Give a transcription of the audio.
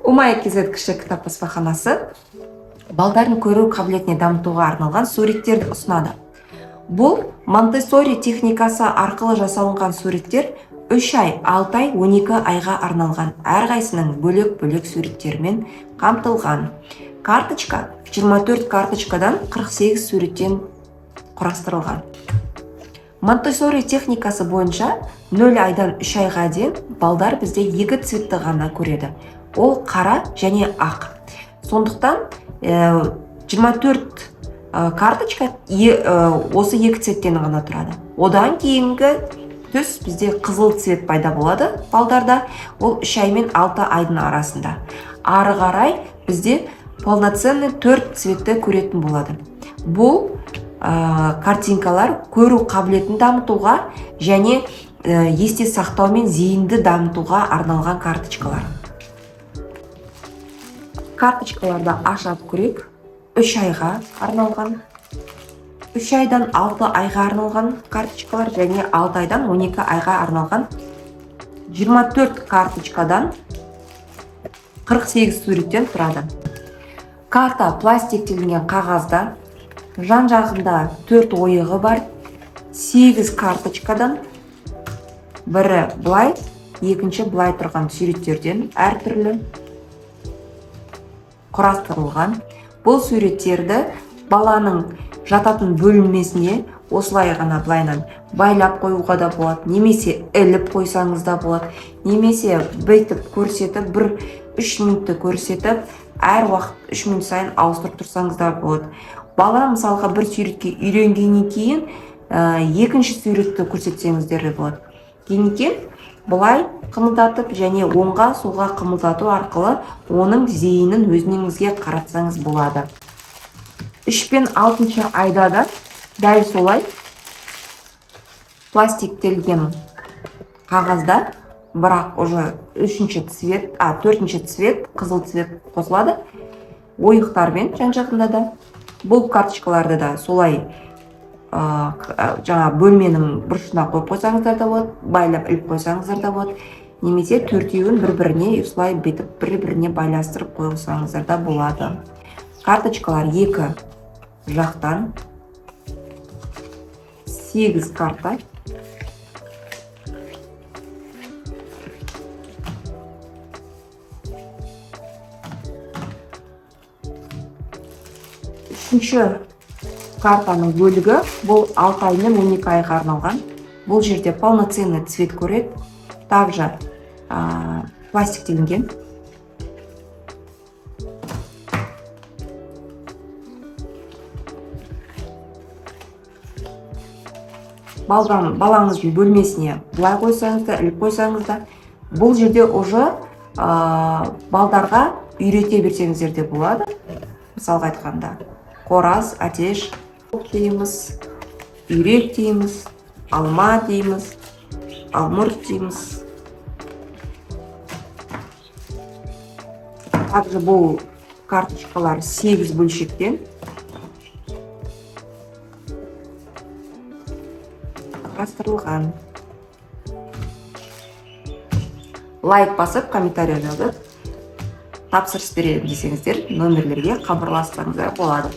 Умай KZ кіші кітап баспаханасы балдардың көру қабілетіне дамытуға арналған суреттерді ұсынады. Бұл Монтессори техникасы арқылы жасалынған суреттер 3 ай, 6 ай, 12 айға арналған, әрқайсының бөлек-бөлек суреттермен қамтылған. Карточка 24 карточкадан 48 суреттен құрастырылған. Монтессори техникасы бойынша 0 айдан 3 айға дейін балдар бізде 2 цветті ғана көреді. Ол қара және ақ. Сондықтан 24 карточка осы 2 цветтен ғана тұрады. Одан кейінгі түс бізде қызыл цвет пайда болады балдарда. Ол 3 ай мен 6 айдың арасында. Ары қарай бізде полноценный 4 цветті көретін болады. Бұл картинкалар көру қабілетін дамытуға және есте сақтау мен зейінді дамытуға арналған карточкалар. Карточкаларды ашып көрейік. 3 айға арналған, 3 айдан 6 айға арналған карточкалар және 6 айдан 12 айға арналған 24 карточкадан 48 суреттен тұрады. Карта пластиктелген қағазда, жан жағында 4 ойығы бар, 8 карточкадан, бірі былай, екінші былай тұрған суреттерден әртүрлі құрастырылған. Бұл суреттерді баланың жататын бөлмесіне осылай ғана былайынан байлап қоюға да болады, немесе іліп қойсаңыз да болады, немесе бүйтіп көрсетіп, 1-3 минутты көрсетіп, әр уақыт 3 минут сайын ауыстырып тұрсаңыз да болады. Бала мысалға бір суретке үйренгеннен кейін екінші суретті көрсетсеңіздер де болады. Кейін бұлай қымылдатып және оңға солға қымылдату арқылы оның зейінін өзіңізге қаратсаңыз болады. 3 пен 6 айда да дәл солай пластиктелген қағазда, бірақ уже 4 цвет, қызыл цвет қосылады. Ойықтармен жан-жағында да. Бұл карточкаларды да солай жаңа бөлменің бұрышына қойып қойсаңыздар да болады, байлап іліп қойсаңыздар да болады, немесе 4-еуін бір-біріне осылай бетіп бір-біріне байластырып қойсаңыздар да болады. Карточкалар 2 жақтан 8 карта. Үшінші картаның бөлігі бұл 6 ай мен 12 айға арналған. Бұл жерде полноценный цвет көреді. Также пластиктелген. Балаңыздың бөлмесіне былай қойсаңыз да, іліп қойсаңыз да, бұл жерде уже балдарға үйрете берсеңіздер де болады. Мысалға айтқанда, қораз, әтеш дейміз, үйрек дейміз, алма дейміз, алмұрт дейміз. Также бұл карточкалар 8 бөлшектен құрастырылған. Лайк басып, комментарий жазып, тапсырыс беремін десеңіздер, нөмірлерге хабарлассаңыздар болады.